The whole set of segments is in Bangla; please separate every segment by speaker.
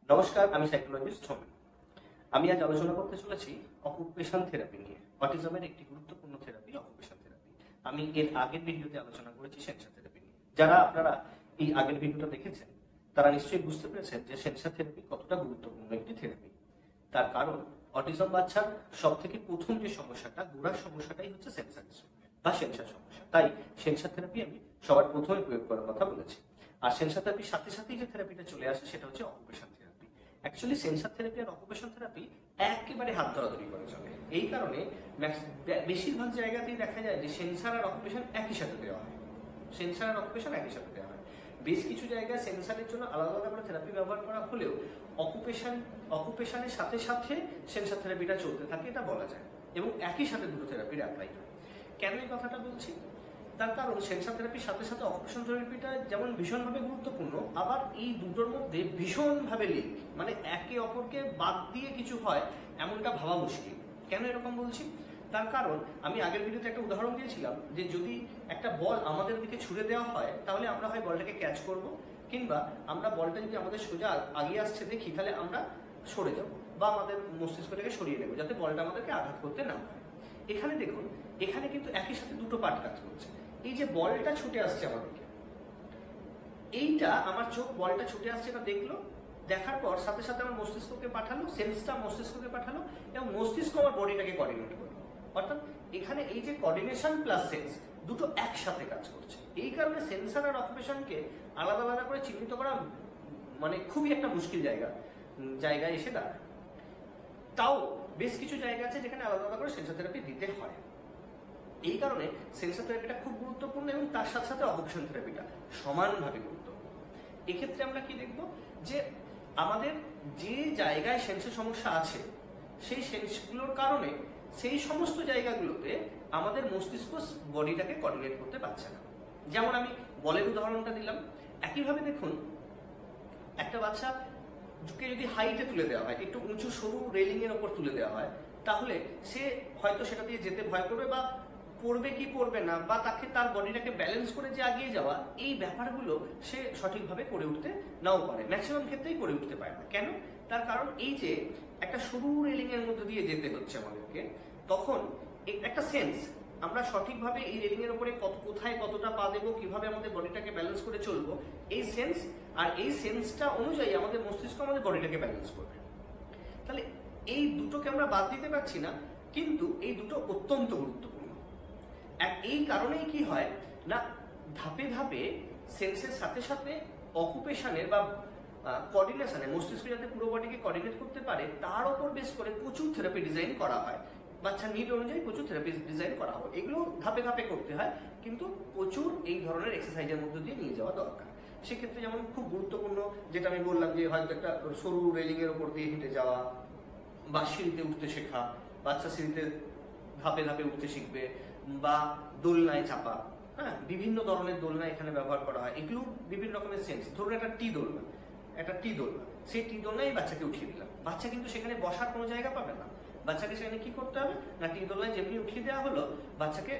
Speaker 1: নমস্কার, আমি সাইকোলজিস্ট সোমেন। আমি আজ আলোচনা করতে চলেছি অকুপেশন থেরাপি নিয়ে। অটিজমের একটি গুরুত্বপূর্ণ থেরাপি অকুপেশন থেরাপি। আমি এর আগের ভিডিওতে আলোচনা করেছি সেন্সার থেরাপি নিয়ে। যারা আপনারা এই আগের ভিডিওটা দেখেছেন তারা নিশ্চয়ই বুঝতে পেরেছেন যে সেন্সার থেরাপি কতটা গুরুত্বপূর্ণ একটি থেরাপি। তার কারণ অটিজম বাচ্চার সব থেকে প্রথম যে সমস্যাটা, গোড়ার সমস্যাটাই হচ্ছে সেন্সার বা সেন্সার সমস্যা। তাই সেন্সার থেরাপি আমি সবার প্রথমে প্রয়োগ করার কথা বলেছি। আর সেন্সার থেরাপির সাথে সাথেই যে থেরাপিটা চলে আসে সেটা হচ্ছে occupation therapy. Actually sensor therapy আর অকুপেশন থেরাপি একেবারে হাত ধরাধরি করে চলে। এই কারণে বেশিরভাগ জায়গাতেই দেখা যায় যে সেন্সার আর অকুপেশন একই সাথে দেওয়া হয়। সেন্সার আর অকুপেশন একই সাথে দেওয়া হয়। বেশ কিছু জায়গায় সেন্সারের জন্য আলাদা আলাদা করে থেরাপি ব্যবহার করা হলেও অকুপেশনের সাথে সাথে সেন্সার থেরাপিটা চলতে থাকে, এটা বলা যায়। এবং একই সাথে দুটো থেরাপির অ্যাপ্লাই হয়। কেন এই কথাটা বলছি? তার কারণ সেন্সার থেরাপির সাথে সাথে অকুপেশন থেরাপিটা যেমন ভীষণভাবে গুরুত্বপূর্ণ, আবার এই দুটোর মধ্যে ভীষণভাবে লিঙ্ক, মানে একে অপরকে বাদ দিয়ে কিছু হয় এমনটা ভাবা মুশকিল। কেন এরকম বলছি? তার কারণ আমি আগের ভিডিওতে একটা উদাহরণ দিয়েছিলাম যে যদি একটা বল আমাদের দিকে ছুড়ে দেওয়া হয় তাহলে আমরা হয় বলটাকে ক্যাচ করব, কিংবা আমরা বলটা যদি আমাদের সোজা আগিয়ে আসছে দেখি তাহলে আমরা সরে যাব বা আমাদের মস্তিষ্কটাকে সরিয়ে নেব যাতে বলটা আমাদেরকে আঘাত করতে না পারে। এখানে দেখুন, এখানে কিন্তু একই সাথে দুটো পার্ট কাজ করছে। এই যে বলটা ছুটে আসছে আমার দিকে, এইটা আমার চোখ বলটা ছুটে আসছে এটা দেখলো, দেখার পর সাথে সাথে আমার মস্তিষ্ককে পাঠালো, সেন্সটা মস্তিষ্ককে পাঠালো এবং মস্তিষ্ক আমার বডিটাকে কোঅর্ডিনেট করলো। অর্থাৎ এখানে এই যে কোঅর্ডিনেশন প্লাস সেন্স দুটো একসাথে কাজ করছে। এই কারণে সেন্সার আর অকুপেশনকে আলাদা আলাদা করে চিহ্নিত করা মানে খুবই একটা মুশকিল জায়গায় এসে দাঁড়ায়। তাও বেশ কিছু জায়গা আছে যেখানে আলাদা আলাদা করে সেন্সার থেরাপি দিতে হয়। এই কারণে সেন্সার থেরাপিটা খুব গুরুত্বপূর্ণ এবং তার সাথে সাথে অকুপেশন থেরাপিটা সমানভাবে গুরুত্বপূর্ণ। এক্ষেত্রে আমরা কি দেখব যে আমাদের যে জায়গায় সেন্সের সমস্যা আছে সেই সেন্সগুলোর কারণে সেই সমস্ত জায়গাগুলোতে আমাদের মস্তিষ্ক বডিটাকে কোঅর্ডিনেট করতে পারছে না। যেমন আমি বলের উদাহরণটা দিলাম, একইভাবে দেখুন একটা বাচ্চাকে যদি হাইটে তুলে দেওয়া হয়, একটু উঁচু সরু রেলিং এর ওপর তুলে দেওয়া হয়, তাহলে সে হয়তো সেটা দিয়ে যেতে ভয় করবে বা পড়বে কি পড়বে না, বা তাকে তার বডিটাকে ব্যালেন্স করে যে আগিয়ে যাওয়া, এই ব্যাপারগুলো সে সঠিকভাবে করে উঠতে নাও পারে, ম্যাক্সিমাম ক্ষেত্রেই করে উঠতে পারে না। কেন? তার কারণ এই যে একটা সরু রেলিং এর মধ্যে দিয়ে যেতে হচ্ছে আমাদেরকে, তখন একটা সেন্স আমরা সঠিকভাবে এই রেলিং এর উপরে কোথায় কতটা পা দেবো, কিভাবে আমাদের বডিটাকে ব্যালেন্স করে চলবো, এই সেন্স আর এই সেন্সটা অনুযায়ী আমাদের মস্তিষ্ক আমাদের বডিটাকে ব্যালেন্স করবে। তাহলে এই দুটোকে আমরা বাদ দিতে পারছি না, কিন্তু এই দুটো অত্যন্ত গুরুত্বপূর্ণ। এই কারণেই কি হয় না, ধাপে ধাপে সেন্সের সাথে সাথে অকুপেশনের বা কোঅর্ডিনেশনে মস্তিষ্ক যাতে পুরো বডিকে কোঅর্ডিনেট করতে পারে তার উপর বেস করে প্রচুর থেরাপি ডিজাইন করা হয়। বাচ্চার নিড অনুযায়ী প্রচুর থেরাপি ডিজাইন করা হয়। এগুলো ধাপে ধাপে করতে হয়, কিন্তু প্রচুর এই ধরনের এক্সারসাইজের মধ্যে দিয়ে নিয়ে যাওয়া দরকার। সেক্ষেত্রে যেমন খুব গুরুত্বপূর্ণ যেটা আমি বললাম যে হয়তো একটা সরু রেলিং এর উপর দিয়ে হেঁটে যাওয়া, বা সিঁড়িতে উঠতে শেখা, বাচ্চা সিঁড়িতে ধাপে ধাপে উঠতে শিখবে, বা দোলনায় চাপা। হ্যাঁ, বিভিন্ন ধরনের দোলনা এখানে ব্যবহার করা হয়। এগুলো বিভিন্ন রকমের সেন্স। ধরুন একটা টি দোলনা, সেই টি দোলনায় বাচ্চাকে উঠিয়ে দিলাম, বাচ্চা কিন্তু সেখানে বসার কোনো জায়গা পাবে না। বাচ্চাকে সেখানে কি করতে হবে না, টি দোলনায় যেমনি উঠিয়ে দেওয়া হলো, বাচ্চাকে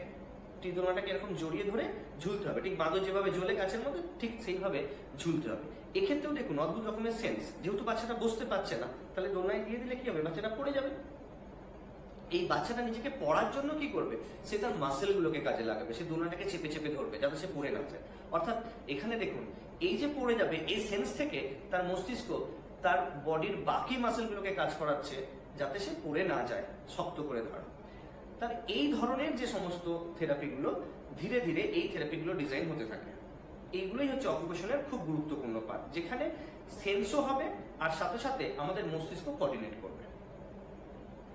Speaker 1: টি দোলনাটাকে এরকম জড়িয়ে ধরে ঝুলতে হবে, ঠিক বাঁদর যেভাবে ঝোলে গাছের মধ্যে ঠিক সেইভাবে ঝুলতে হবে। এক্ষেত্রেও দেখুন অদ্ভুত রকমের সেন্স। যেহেতু বাচ্চাটা বসতে পারছে না, তাহলে দোলনায় দিয়ে দিলে কি হবে, বাচ্চাটা পড়ে যাবে। এই বাচ্চাটা নিজেকে পড়ার জন্য কি করবে, সে তার মাসেলগুলোকে কাজে লাগাবে, সে দোলনাটাকে চেপে চেপে ধরবে যাতে সে পড়ে না যায়। অর্থাৎ এখানে দেখুন এই যে পড়ে যাবে, এই সেন্স থেকে তার মস্তিষ্ক তার বডির বাকি মাসেলগুলোকে কাজ করাচ্ছে যাতে সে পড়ে না যায়, শক্ত করে ধরে। তাহলে এই ধরনের যে সমস্ত থেরাপিগুলো ধীরে ধীরে এই থেরাপিগুলো ডিজাইন হতে থাকে। এইগুলোই হচ্ছে অকুপেশনের খুব গুরুত্বপূর্ণ পার্ট, যেখানে সেন্সও হবে আর সাথে সাথে আমাদের মস্তিষ্ক কোঅর্ডিনেট করবে।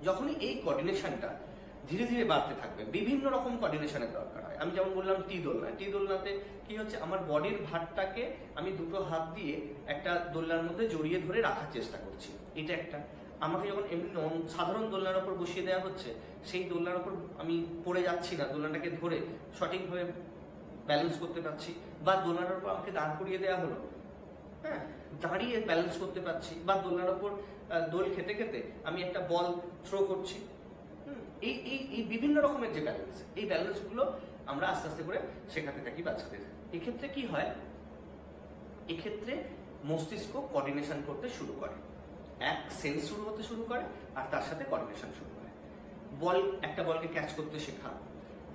Speaker 1: যখনই এই কোঅর্ডিনেশনটা ধীরে ধীরে বাড়তে থাকবে, বিভিন্ন রকম কোঅর্ডিনেশনের দরকার হয়। আমি যেমন বললাম টি দোলনাতে কি হচ্ছে, আমার বডির ভারটাকে আমি দুটো হাত দিয়ে একটা দোলনার মধ্যে জড়িয়ে ধরে রাখার চেষ্টা করছি, এটা একটা। আমাকে যখন এমনি সাধারণ দোলনার ওপর বসিয়ে দেওয়া হচ্ছে, সেই দোলনার ওপর আমি পড়ে যাচ্ছি না, দোলনাটাকে ধরে সঠিকভাবে ব্যালেন্স করতে পারছি। বা দোলনার ওপর আমাকে দাঁড় করিয়ে দেওয়া হলো, হ্যাঁ, দাঁড়িয়ে ব্যালেন্স করতে পারছি। বা দোলনার ওপর দোল খেতে খেতে আমি একটা বল থ্রো করছি। এই এই এই বিভিন্ন রকমের যে ব্যালেন্স, এই ব্যালেন্সগুলো আমরা আস্তে আস্তে করে শেখাতে থাকি বাচ্চাদের। এক্ষেত্রে কি হয়, এক্ষেত্রে মস্তিষ্ক কোঅর্ডিনেশন করতে শুরু করে, এক সেন্স শুরু হতে শুরু করে আর তার সাথে কোঅর্ডিনেশন শুরু করে। একটা বলকে ক্যাচ করতে শেখা,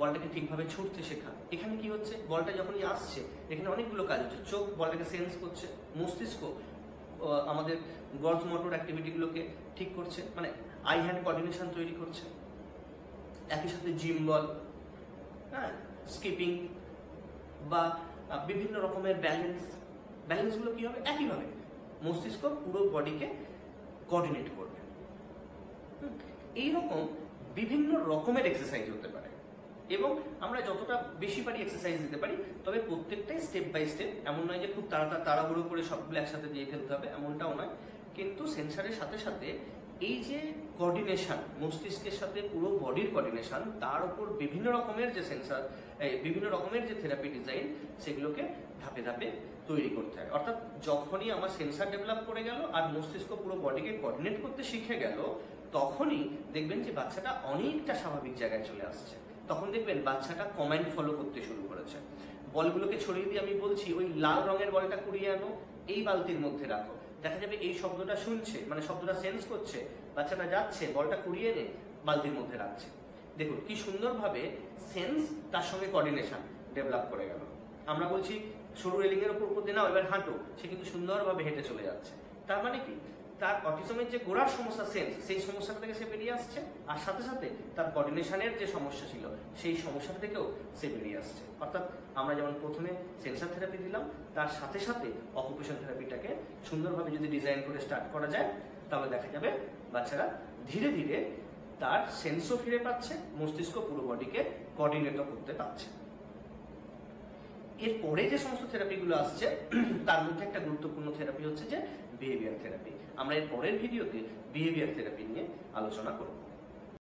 Speaker 1: বলটাকে ঠিকভাবে ছুটতে শেখা। এখানে কি হচ্ছে, বলটা যখনই আসছে এখানে অনেকগুলো কাজ হচ্ছে। চোখ বলটাকে সেন্স করছে, মস্তিষ্ক আমাদের গ্রস মোটর অ্যাক্টিভিটিগুলোকে ঠিক করছে, মানে আই হ্যান্ড কোঅর্ডিনেশন তৈরি করছে। একই সাথে জিম বল, হ্যাঁ, স্কিপিং বা বিভিন্ন রকমের ব্যালেন্সগুলো কি হবে, একইভাবে মস্তিষ্ক পুরো বডিকে কোঅর্ডিনেট করবে। এইরকম বিভিন্ন রকমের এক্সারসাইজ হতে পারে এবং আমরা যতটা বেশি পারি এক্সারসাইজ দিতে পারি, তবে প্রত্যেকটাই স্টেপ বাই স্টেপ। এমন নয় যে খুব তাড়াহুড়ো করে সবগুলো একসাথে দিয়ে ফেলতে হবে, এমনটাও নয়। কিন্তু সেন্সারের সাথে সাথে এই যে কোঅর্ডিনেশন, মস্তিষ্কের সাথে পুরো বডির কোঅর্ডিনেশন, তার উপর বিভিন্ন রকমের যে সেন্সার, বিভিন্ন রকমের যে থেরাপি ডিজাইন, সেগুলোকে ধাপে ধাপে তৈরি করতে হয়। অর্থাৎ যখনই আমার সেন্সার ডেভেলপ করে গেল আর মস্তিষ্ক পুরো বডিকে কোঅর্ডিনেট করতে শিখে গেল, তখনই দেখবেন যে বাচ্চাটা অনেকটা স্বাভাবিক জায়গায় চলে আসছে। তখন দেখবেন বাচ্চাটা কমান্ড ফলো করতে শুরু করেছে। বলগুলোকে ছড়িয়ে দিয়ে আমি বলছি, ওই লাল রঙের বলটা কুড়িয়ে আনো, এই বালতির মধ্যে রাখো। দেখা যাবে এই শব্দটা শুনছে, মানে শব্দটা সেন্স করছে, বাচ্চাটা যাচ্ছে, বলটা কুড়িয়ে এনে বালতির মধ্যে রাখছে। দেখুন কি সুন্দরভাবে সেন্স তার সঙ্গে কোঅর্ডিনেশন ডেভেলপ করে গেল। আমরা বলছি সরু রেলিং এর উপর দিয়ে নাও, এবার হাঁটো, সে কিন্তু সুন্দরভাবে হেঁটে চলে যাচ্ছে। তার মানে কি, তার অটিজমের যে গোড়ার সমস্যা সেন্স, সেই সমস্যাটা থেকে সে বেরিয়ে আসছে, আর সাথে সাথে তার কোঅর্ডিনেশনের যে সমস্যা ছিল সেই সমস্যাটা থেকেও সে বেরিয়ে আসছে। অর্থাৎ আমরা যেমন প্রথমে সেন্সার থেরাপি দিলাম, তার সাথে সাথে অকুপেশন থেরাপিটাকে সুন্দরভাবে যদি ডিজাইন করে স্টার্ট করা যায়, তাহলে দেখা যাবে বাচ্চারা ধীরে ধীরে তার সেন্সও ফিরে পাচ্ছে, মস্তিষ্ক পুরো বডিকে কোঅর্ডিনেটও করতে পারছে। এরপরে যে সমস্ত থেরাপিগুলো আসছে তার মধ্যে একটা গুরুত্বপূর্ণ থেরাপি হচ্ছে যে বিহেভিয়ার থেরাপি। আমরা এর পরের ভিডিওতে বিহেভিয়ার থেরাপি নিয়ে আলোচনা করব।